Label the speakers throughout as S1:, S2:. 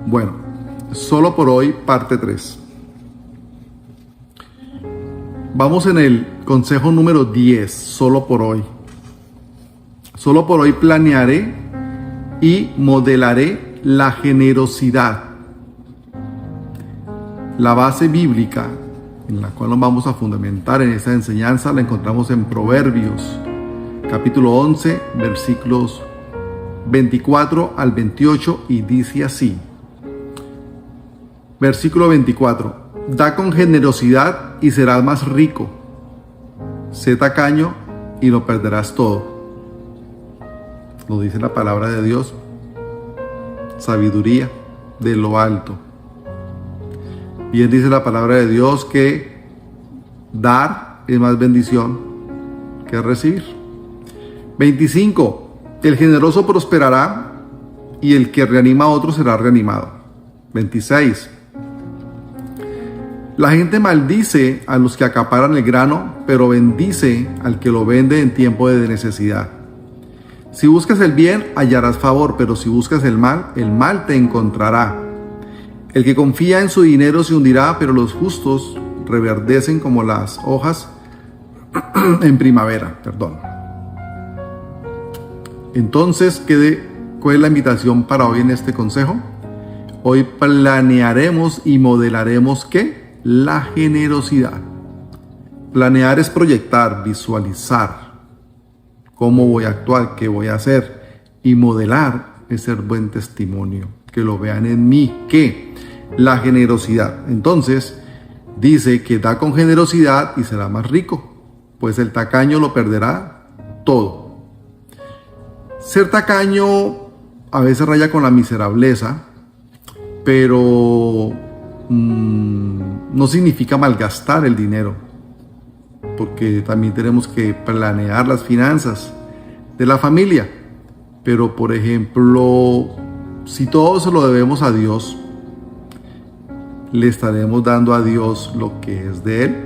S1: Bueno, solo por hoy, parte 3. Vamos en el consejo número 10, solo por hoy. Solo por hoy planearé y modelaré la generosidad. La base bíblica en la cual nos vamos a fundamentar en esta enseñanza la encontramos en Proverbios, capítulo 11, versículos 24 al 28, y dice así. Versículo 24. Da con generosidad y serás más rico. Sé tacaño y lo perderás todo. Lo dice la palabra de Dios. Sabiduría de lo alto. Bien dice la palabra de Dios que dar es más bendición que recibir. 25. El generoso prosperará y el que reanima a otro será reanimado. 26. La gente maldice a los que acaparan el grano, pero bendice al que lo vende en tiempo de necesidad. Si buscas el bien, hallarás favor, pero si buscas el mal te encontrará. El que confía en su dinero se hundirá, pero los justos reverdecen como las hojas en primavera. Entonces, ¿cuál es la invitación para hoy en este consejo? Hoy planearemos y modelaremos ¿qué? La generosidad. Planear es proyectar, visualizar cómo voy a actuar, qué voy a hacer. Y modelar es ser buen testimonio, que lo vean en mí. ¿Qué? La generosidad. Entonces, dice que da con generosidad y será más rico, pues el tacaño lo perderá todo. Ser tacaño a veces raya con la miserableza, pero no significa malgastar el dinero, porque también tenemos que planear las finanzas de la familia. Pero, por ejemplo, si todo se lo debemos a Dios, le estaremos dando a Dios lo que es de Él.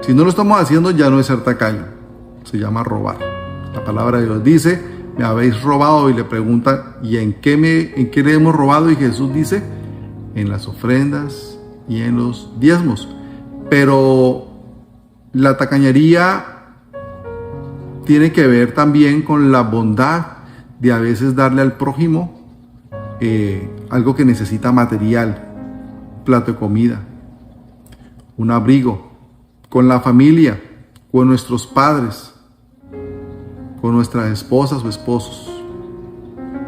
S1: Si no lo estamos haciendo, ya no es ser tacaño, se llama robar. La palabra de Dios dice: me habéis robado, y le preguntan: ¿y en qué le hemos robado? Y Jesús dice: en las ofrendas y en los diezmos. Pero la tacañería tiene que ver también con la bondad de a veces darle al prójimo algo que necesita material, un plato de comida, un abrigo, con la familia, con nuestros padres, con nuestras esposas o esposos,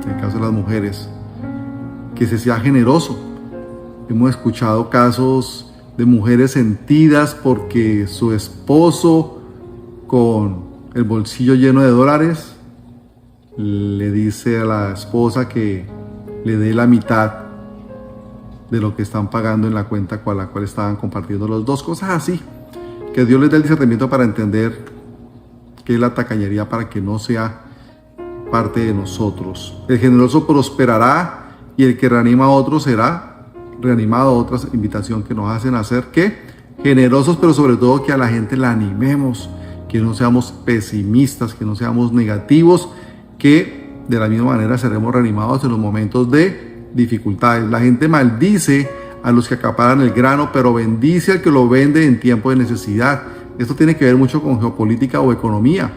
S1: en el caso de las mujeres, que se sea generoso. Hemos escuchado casos de mujeres sentidas porque su esposo, con el bolsillo lleno de dólares, le dice a la esposa que le dé la mitad de lo que están pagando en la cuenta con la cual estaban compartiendo los dos. Cosas así. Que Dios les dé el discernimiento para entender qué es la tacañería, para que no sea parte de nosotros. El generoso prosperará y el que reanima a otro será reanimado. Otra invitación que nos hacen a ser ¿qué? Generosos, pero sobre todo que a la gente la animemos, que no seamos pesimistas, que no seamos negativos, que de la misma manera seremos reanimados en los momentos de dificultades. La gente maldice a los que acaparan el grano, pero bendice al que lo vende en tiempo de necesidad. Esto tiene que ver mucho con geopolítica o economía.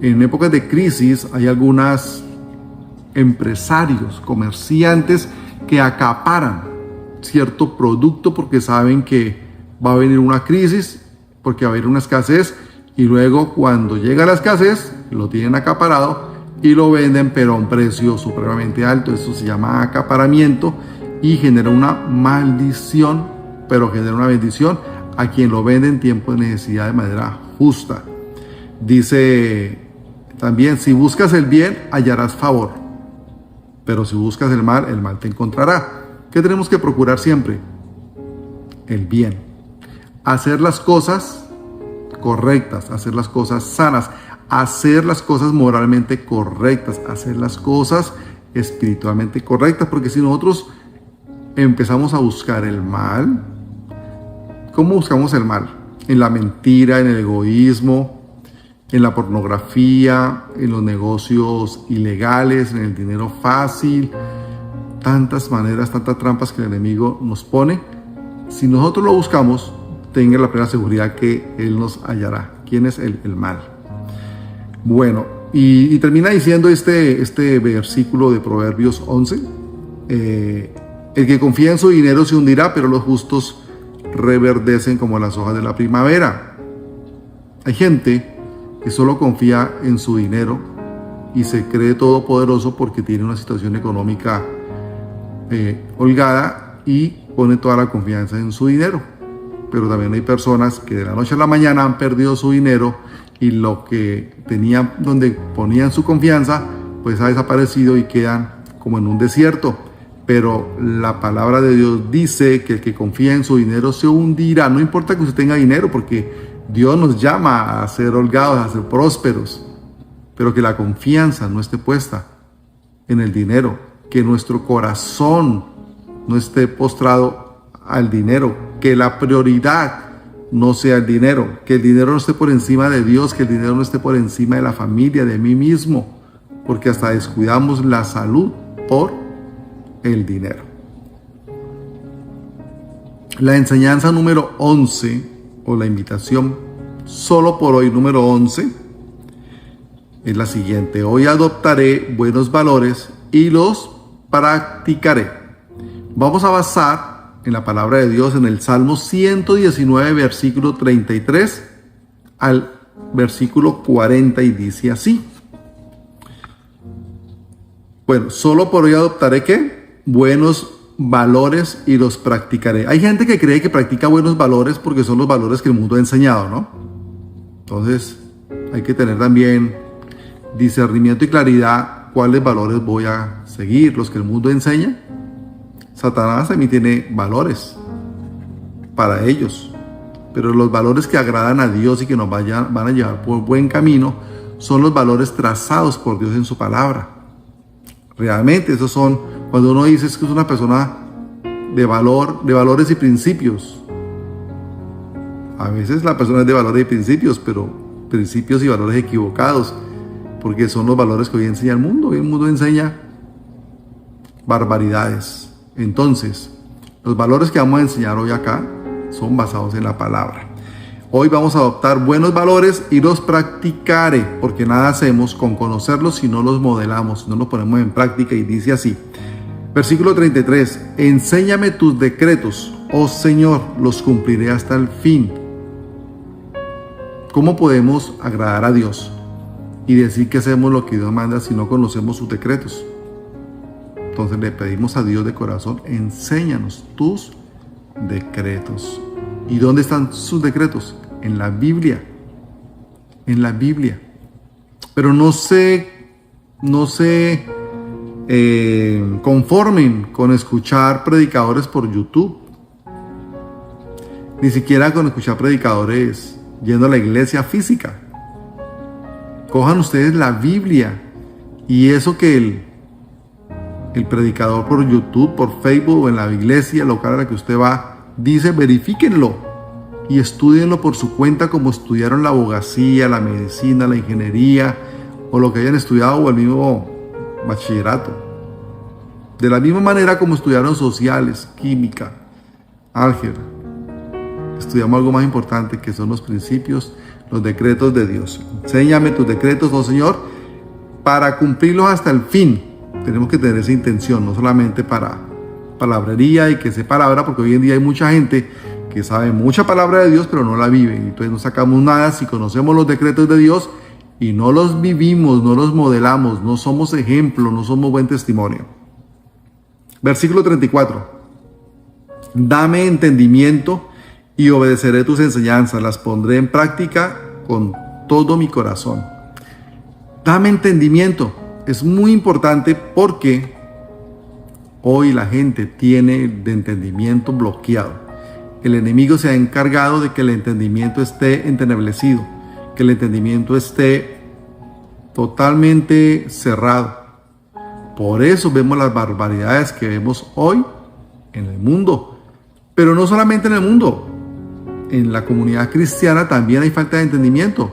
S1: En épocas de crisis hay algunos empresarios, comerciantes que acaparan cierto producto porque saben que va a venir una crisis, porque va a haber una escasez, y luego cuando llega la escasez lo tienen acaparado y lo venden, pero a un precio supremamente alto. Eso se llama acaparamiento y genera una maldición, pero genera una bendición a quien lo vende en tiempo de necesidad de manera justa. Dice también: si buscas el bien, hallarás favor, pero si buscas el mal te encontrará. ¿Qué tenemos que procurar siempre? El bien. Hacer las cosas correctas, hacer las cosas sanas, hacer las cosas moralmente correctas, hacer las cosas espiritualmente correctas, porque si nosotros empezamos a buscar el mal, ¿cómo buscamos el mal? En la mentira, en el egoísmo, en la pornografía, en los negocios ilegales, en el dinero fácil, tantas maneras, tantas trampas que el enemigo nos pone. Si nosotros lo buscamos, tenga la plena seguridad que Él nos hallará. ¿Quién es el mal? Bueno, y termina diciendo este versículo de Proverbios 11. El que confía en su dinero se hundirá, pero los justos reverdecen como las hojas de la primavera. Hay gente que solo confía en su dinero y se cree todopoderoso porque tiene una situación económica holgada y pone toda la confianza en su dinero. Pero también hay personas que de la noche a la mañana han perdido su dinero y lo que tenían, donde ponían su confianza, pues ha desaparecido y quedan como en un desierto. Pero la palabra de Dios dice que el que confía en su dinero se hundirá. No importa que usted tenga dinero, porque Dios nos llama a ser holgados, a ser prósperos, pero que la confianza no esté puesta en el dinero, que nuestro corazón no esté postrado al dinero, que la prioridad no sea el dinero, que el dinero no esté por encima de Dios, que el dinero no esté por encima de la familia, de mí mismo, porque hasta descuidamos la salud por el dinero. La enseñanza número 11, o la invitación solo por hoy número 11, es la siguiente: hoy adoptaré buenos valores y los practicaré. Vamos a basar en la palabra de Dios en el Salmo 119, versículo 33 al versículo 40, y dice así. Bueno, solo por hoy adoptaré ¿qué? Buenos valores y los practicaré. Hay gente que cree que practica buenos valores porque son los valores que el mundo ha enseñado, ¿no? Entonces hay que tener también discernimiento y claridad cuáles valores voy a seguir, los que el mundo enseña. Satanás también tiene valores para ellos, pero los valores que agradan a Dios y que nos van a llevar por buen camino son los valores trazados por Dios en su palabra. Realmente esos son, cuando uno dice que es una persona de valor, de valores y principios. A veces la persona es de valores y principios, pero principios y valores equivocados, porque son los valores que hoy enseña el mundo. Hoy el mundo enseña barbaridades. Entonces, los valores que vamos a enseñar hoy acá son basados en la palabra. Hoy vamos a adoptar buenos valores y los practicaré, porque nada hacemos con conocerlos si no los modelamos, si no los ponemos en práctica. Y dice así, versículo 33, enséñame tus decretos, oh Señor, los cumpliré hasta el fin. ¿Cómo podemos agradar a Dios y decir que hacemos lo que Dios manda si no conocemos sus decretos? Entonces le pedimos a Dios de corazón, enséñanos tus decretos. ¿Y dónde están sus decretos? En la Biblia. En la Biblia. Pero no se conformen con escuchar predicadores por YouTube. Ni siquiera con escuchar predicadores yendo a la iglesia física. Cojan ustedes la Biblia y eso que el predicador por YouTube, por Facebook o en la iglesia local a la que usted va dice, verifíquenlo y estúdienlo por su cuenta, como estudiaron la abogacía, la medicina, la ingeniería o lo que hayan estudiado, o el mismo bachillerato. De la misma manera como estudiaron sociales, química, álgebra. Estudiamos algo más importante, que son los principios, los decretos de Dios. Enséñame tus decretos, oh Señor, para cumplirlos hasta el fin. Tenemos que tener esa intención, no solamente para palabrería y que se palabra, porque hoy en día hay mucha gente que sabe mucha palabra de Dios, pero no la vive. Y entonces no sacamos nada si conocemos los decretos de Dios y no los vivimos, no los modelamos, no somos ejemplo, no somos buen testimonio. Versículo 34. Dame entendimiento y obedeceré tus enseñanzas, las pondré en práctica con todo mi corazón. Dame entendimiento. Es muy importante porque hoy la gente tiene el entendimiento bloqueado. El enemigo se ha encargado de que el entendimiento esté entenebrecido, que el entendimiento esté totalmente cerrado. Por eso vemos las barbaridades que vemos hoy en el mundo. Pero no solamente en el mundo. En la comunidad cristiana también hay falta de entendimiento.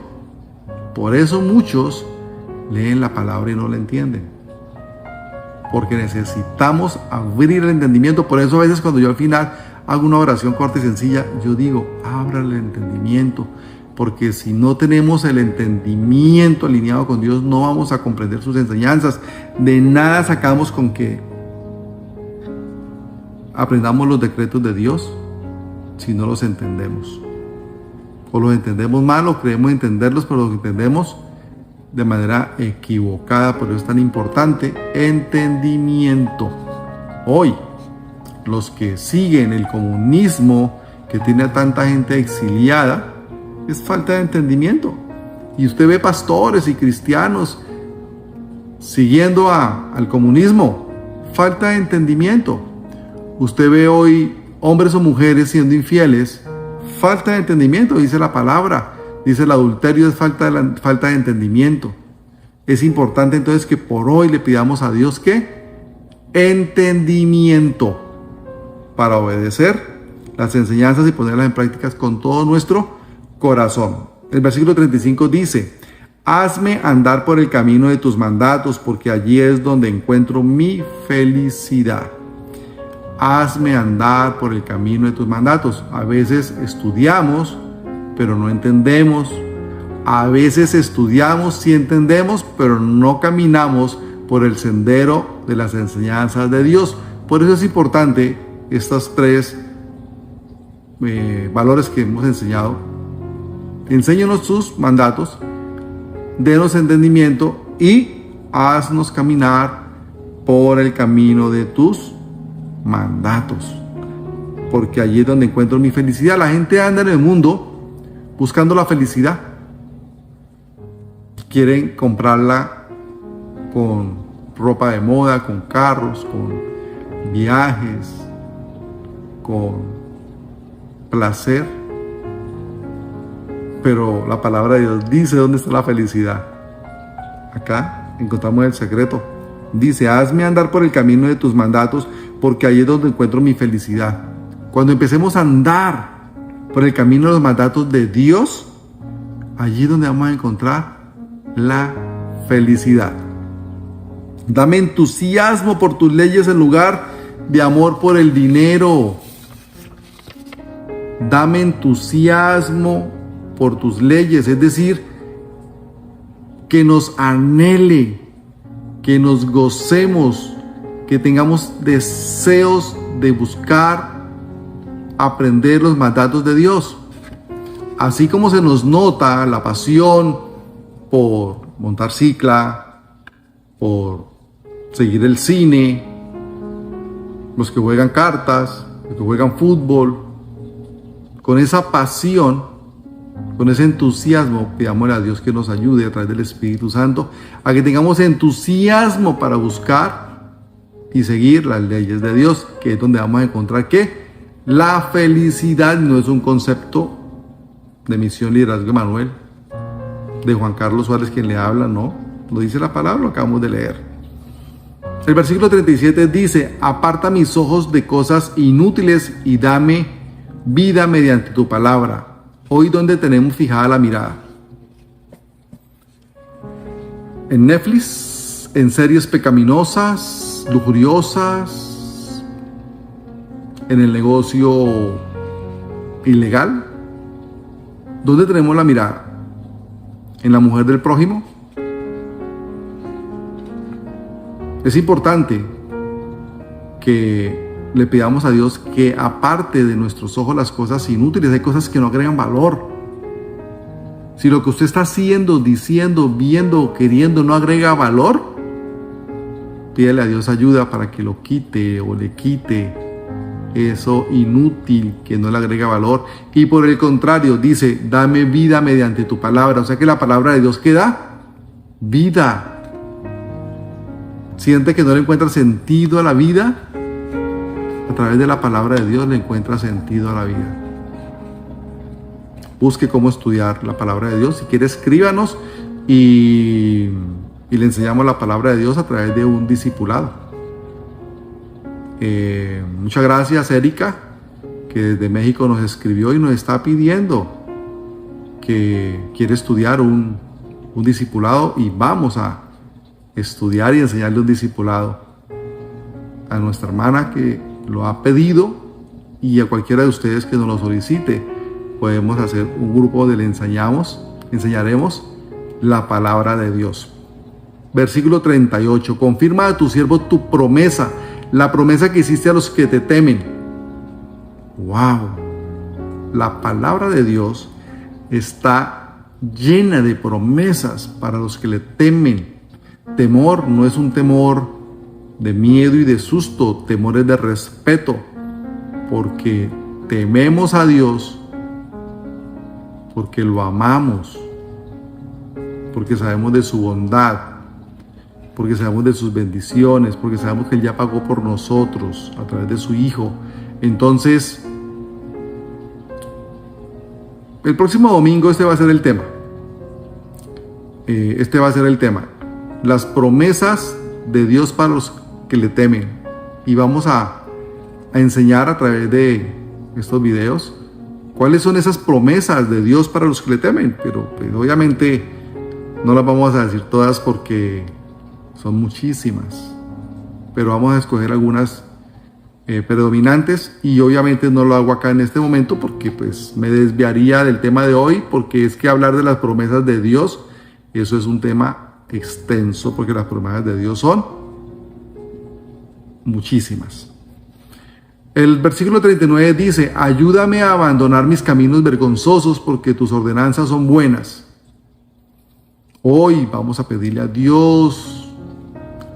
S1: Por eso muchos leen la palabra y no la entienden. porque necesitamos abrir el entendimiento. Por eso a veces cuando yo al final hago una oración corta y sencilla, yo digo, abra el entendimiento, porque si no tenemos el entendimiento alineado con Dios, no vamos a comprender sus enseñanzas. De nada sacamos con que aprendamos los decretos de Dios si no los entendemos. O los entendemos mal o creemos entenderlos, pero los entendemos de manera equivocada. Por eso es tan importante entendimiento. Hoy, los que siguen el comunismo que tiene a tanta gente exiliada, es falta de entendimiento. Y usted ve pastores y cristianos siguiendo al comunismo, falta de entendimiento. Usted ve hoy hombres o mujeres siendo infieles, falta de entendimiento, dice la palabra. Dice el adulterio es falta de entendimiento. Es importante entonces que por hoy le pidamos a Dios que entendimiento para obedecer las enseñanzas y ponerlas en prácticas con todo nuestro corazón. El versículo 35 dice: hazme andar por el camino de tus mandatos, porque allí es donde encuentro mi felicidad. Hazme andar por el camino de tus mandatos. A veces estudiamos, pero no entendemos. A veces estudiamos, sí entendemos, pero no caminamos por el sendero de las enseñanzas de Dios. Por eso es importante estos tres valores que hemos enseñado. Enséñanos tus mandatos, denos entendimiento y haznos caminar por el camino de tus mandatos, porque allí es donde encuentro mi felicidad. La gente anda en el mundo buscando la felicidad. Quieren comprarla con ropa de moda, con carros, con viajes, con placer. Pero la palabra de Dios dice dónde está la felicidad. Acá encontramos el secreto. Dice: hazme andar por el camino de tus mandatos, porque ahí es donde encuentro mi felicidad. Cuando empecemos a andar por el camino de los mandatos de Dios, allí es donde vamos a encontrar la felicidad. Dame entusiasmo por tus leyes en lugar de amor por el dinero. Dame entusiasmo por tus leyes, es decir, que nos anhele, que nos gocemos, que tengamos deseos de buscar, aprender los mandatos de Dios. Así como se nos nota la pasión por montar cicla, por seguir el cine, los que juegan cartas, los que juegan fútbol, con esa pasión, con ese entusiasmo, pidámosle a Dios que nos ayude a través del Espíritu Santo a que tengamos entusiasmo para buscar y seguir las leyes de Dios, que es donde vamos a encontrar que la felicidad no es un concepto de Misión Liderazgo Emanuel, de Juan Carlos Suárez quien le habla, no, lo dice la palabra, lo acabamos de leer. El versículo 37 dice: aparta mis ojos de cosas inútiles y dame vida mediante tu palabra. Hoy, ¿dónde tenemos fijada la mirada? ¿En Netflix? ¿En series pecaminosas, lujuriosas? ¿En el negocio ilegal? ¿Dónde tenemos la mirada? ¿En la mujer del prójimo? Es importante que le pidamos a Dios que aparte de nuestros ojos las cosas inútiles. Hay cosas que no agregan valor. Si lo que usted está haciendo, diciendo, viendo, queriendo no agrega valor, pídele a Dios ayuda para que lo quite o le quite eso inútil que no le agrega valor. Y por el contrario, dice: dame vida mediante tu palabra. O sea que la palabra de Dios que da vida. Siente que no le encuentra sentido a la vida. A través de la palabra de Dios le encuentra sentido a la vida. Busque cómo estudiar la palabra de Dios. Si quiere, escríbanos y le enseñamos la palabra de Dios a través de un discipulado. Muchas gracias, Erika, que desde México nos escribió y nos está pidiendo que quiere estudiar un discipulado, y vamos a estudiar y enseñarle un discipulado a nuestra hermana que lo ha pedido y a cualquiera de ustedes que nos lo solicite. Podemos hacer un grupo donde le enseñaremos la palabra de Dios. Versículo 38. Confirma a tu siervo tu promesa, la promesa que hiciste a los que te temen. ¡Wow! La palabra de Dios está llena de promesas para los que le temen. Temor no es un temor de miedo y de susto, temor es de respeto, porque tememos a Dios, porque lo amamos, porque sabemos de su bondad, porque sabemos de sus bendiciones, porque sabemos que Él ya pagó por nosotros a través de su Hijo. Entonces, el próximo domingo este va a ser el tema. Las promesas de Dios para los que le temen. Y vamos a enseñar a través de estos videos cuáles son esas promesas de Dios para los que le temen. Pero pues, obviamente no las vamos a decir todas porque son muchísimas. Pero vamos a escoger algunas predominantes, y obviamente no lo hago acá en este momento porque pues me desviaría del tema de hoy, porque es que hablar de las promesas de Dios, eso es un tema extenso, porque las promesas de Dios son muchísimas. El versículo 39 dice: ayúdame a abandonar mis caminos vergonzosos, porque tus ordenanzas son buenas. Hoy vamos a pedirle a Dios,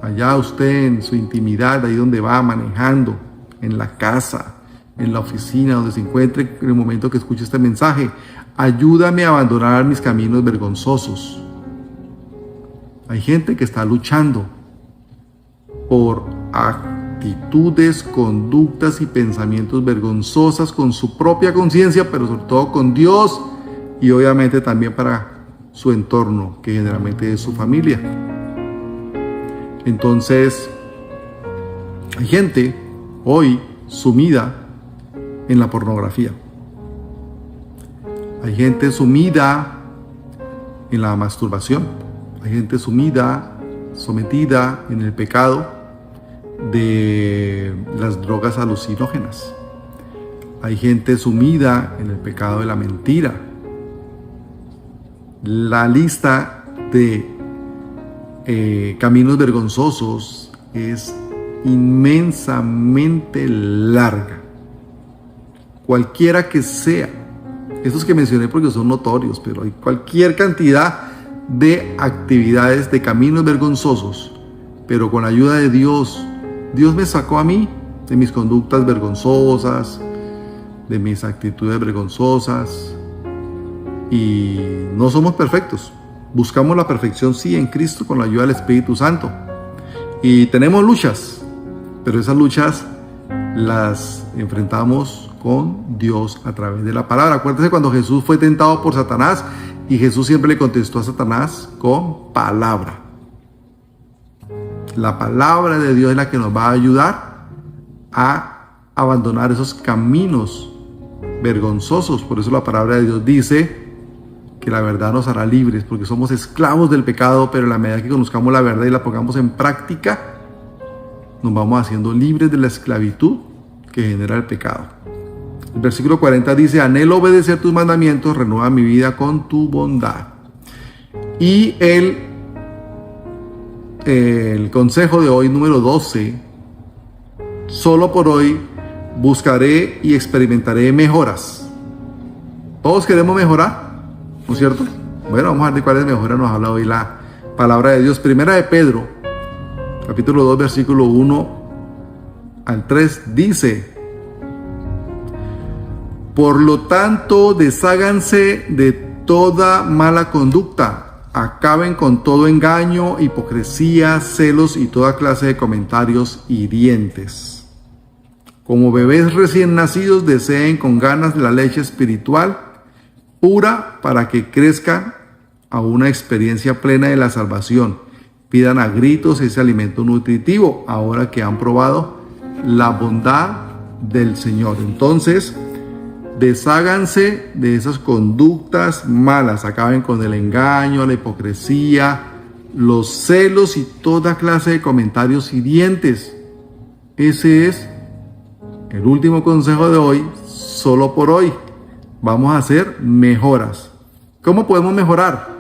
S1: allá usted en su intimidad, ahí donde va manejando, en la casa, en la oficina, donde se encuentre en el momento que escuche este mensaje, ayúdame a abandonar mis caminos vergonzosos. Hay gente que está luchando por actitudes, conductas y pensamientos vergonzosas con su propia conciencia, pero sobre todo con Dios, y obviamente también para su entorno, que generalmente es su familia. Entonces, hay gente hoy sumida en la pornografía. Hay gente sumida en la masturbación. Hay gente sometida en el pecado de las drogas alucinógenas. Hay gente sumida en el pecado de la mentira. La lista de caminos vergonzosos es inmensamente larga. Cualquiera que sea, estos que mencioné porque son notorios, pero hay cualquier cantidad de actividades, de caminos vergonzosos, pero con la ayuda de Dios. Dios me sacó a mí de mis conductas vergonzosas, de mis actitudes vergonzosas, y no somos perfectos. Buscamos la perfección, sí, en Cristo, con la ayuda del Espíritu Santo, y tenemos luchas, pero esas luchas las enfrentamos con Dios a través de la palabra. Acuérdense cuando Jesús fue tentado por Satanás, y Jesús siempre le contestó a Satanás con palabra. La palabra de Dios es la que nos va a ayudar a abandonar esos caminos vergonzosos. Por eso la palabra de Dios dice que la verdad nos hará libres, porque somos esclavos del pecado, pero en la medida que conozcamos la verdad y la pongamos en práctica, nos vamos haciendo libres de la esclavitud que genera el pecado. El versículo 40 dice: anhelo obedecer tus mandamientos, renueva mi vida con tu bondad. Y el consejo de hoy, número 12: solo por hoy buscaré y experimentaré mejoras. Todos queremos mejorar, ¿no es cierto? Bueno, vamos a ver de cuáles mejoras nos habla hoy la palabra de Dios. Primera de Pedro, capítulo 2, versículo 1 al 3, dice: por lo tanto, desháganse de toda mala conducta, acaben con todo engaño, hipocresía, celos y toda clase de comentarios hirientes. Como bebés recién nacidos, deseen con ganas la leche espiritual pura para que crezcan a una experiencia plena de la salvación. Pidan a gritos ese alimento nutritivo ahora que han probado la bondad del Señor. Entonces, desháganse de esas conductas malas, acaben con el engaño, la hipocresía, los celos y toda clase de comentarios hirientes. Ese es el último consejo de hoy, solo por hoy. Vamos a hacer mejoras. ¿Cómo podemos mejorar?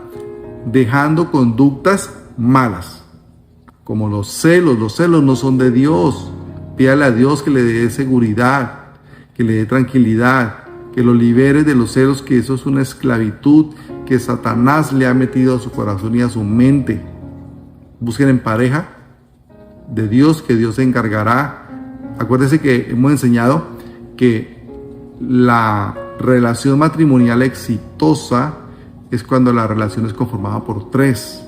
S1: Dejando conductas malas, como los celos. Los celos no son de Dios. Pídale a Dios que le dé seguridad, que le dé tranquilidad, que lo libere de los celos, que eso es una esclavitud que Satanás le ha metido a su corazón y a su mente. Busquen en pareja de Dios, que Dios se encargará. Acuérdense que hemos enseñado que la relación matrimonial exitosa es cuando la relación es conformada por tres: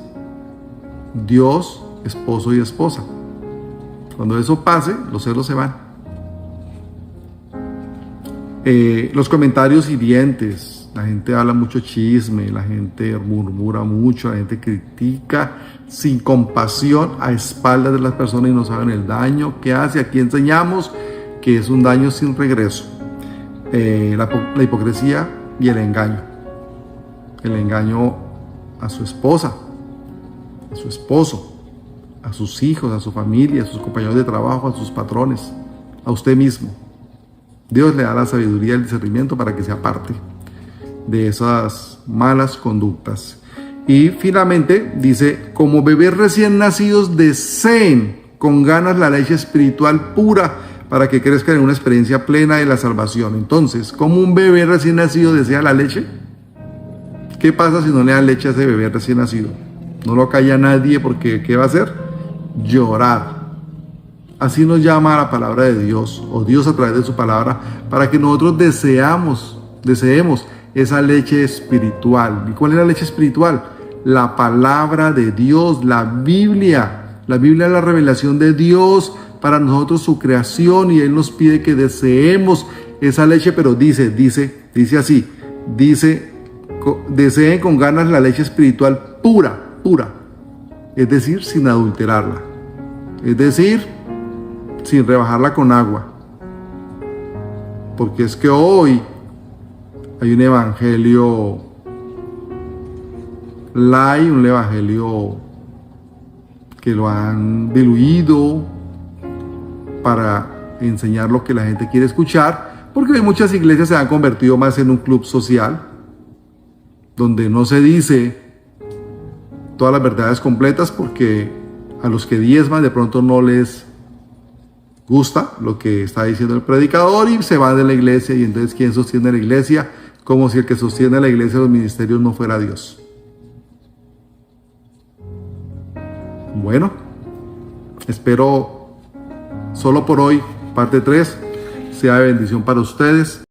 S1: Dios, esposo y esposa. Cuando eso pase, los celos se van. Los comentarios hirientes, la gente habla mucho chisme, la gente murmura mucho, la gente critica sin compasión a espaldas de las personas y no saben el daño que hace. Aquí enseñamos que es un daño sin regreso. La hipocresía y el engaño. El engaño a su esposa, a su esposo, a sus hijos, a su familia, a sus compañeros de trabajo, a sus patrones, a usted mismo. Dios le da la sabiduría y el discernimiento para que se aparte de esas malas conductas. Y finalmente dice: como bebés recién nacidos, deseen con ganas la leche espiritual pura para que crezcan en una experiencia plena de la salvación. Entonces, ¿cómo un bebé recién nacido desea la leche? ¿Qué pasa si no le dan leche a ese bebé recién nacido? No lo calla nadie, porque ¿qué va a hacer? Llorar. Así nos llama la palabra de Dios, o Dios a través de su palabra, para que nosotros deseemos esa leche espiritual. ¿Y cuál es la leche espiritual? La palabra de Dios, la Biblia. La Biblia es la revelación de Dios para nosotros, su creación, y Él nos pide que deseemos esa leche, pero dice así, deseen con ganas la leche espiritual pura, es decir, sin adulterarla, es decir, sin rebajarla con agua, porque es que hoy hay un evangelio light, un evangelio que lo han diluido para enseñar lo que la gente quiere escuchar, porque hoy muchas iglesias se han convertido más en un club social, donde no se dice todas las verdades completas, porque a los que diezman de pronto no les gusta lo que está diciendo el predicador y se van de la iglesia. Y entonces, ¿quién sostiene la iglesia? Como si el que sostiene la iglesia, los ministerios, no fuera Dios. Bueno, espero solo por hoy, parte 3, sea de bendición para ustedes.